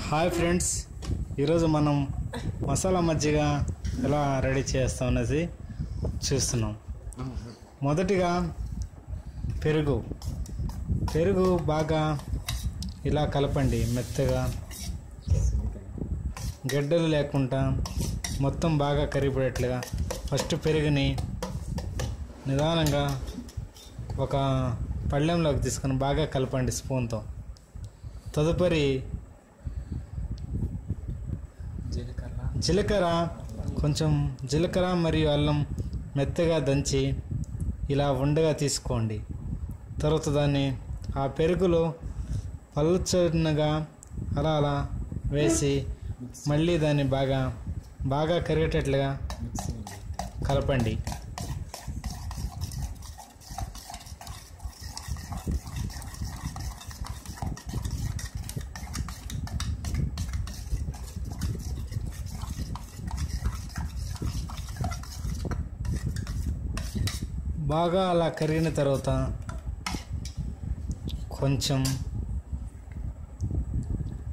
Hi friends, ఈరోజు మనం మసాలా మజ్జిగ ఎలా రెడీ చేస్తాం అనేది చూస్తున్నాం. మొదటిగా పెరుగు బాగా ఇలా కలపండి. మెత్తగా గడ్డలు లేకుండా మొత్తం బాగా కరిగిపోయేట్లుగా ఫస్ట్ పెరుగుని నిదానంగా ఒక పళ్ళెంలోకి తీసుకొని బాగా కలపండి స్పూన్తో. తదుపరి జీలకర్ర మరియు అల్లం మెత్తగా దంచి ఇలా ఉండగా తీసుకోండి. తర్వాత దాన్ని ఆ పెరుగులో పలుచనగా అలా వేసి మళ్ళీ దాన్ని బాగా కరిగేటట్లుగా కలపండి. బాగా అలా కరిగిన తర్వాత కొంచెం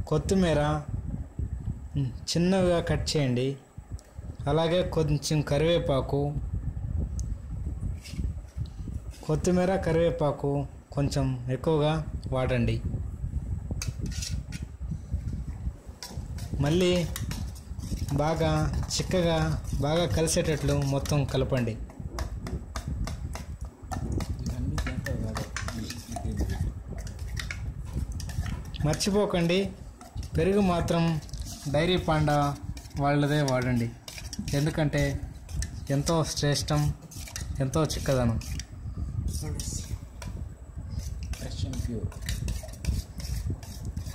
కొత్తిమీర చిన్నగా కట్ చేయండి. అలాగే కొంచెం కరివేపాకు కొంచెం ఎక్కువగా వాడండి. మళ్ళీ బాగా చిక్కగా బాగా కలిసేటట్లు మొత్తం కలపండి. మర్చిపోకండి, పెరుగు మాత్రం డైరీ పాండా వాళ్ళదే వాడండి. ఎందుకంటే ఎంతో శ్రేష్టం, ఎంతో చిక్కదనం.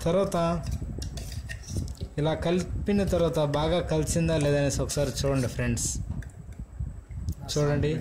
తర్వాత ఇలా కలిపిన తర్వాత బాగా కలిసిందా లేదనేసి ఒకసారి చూడండి ఫ్రెండ్స్. చూడండి.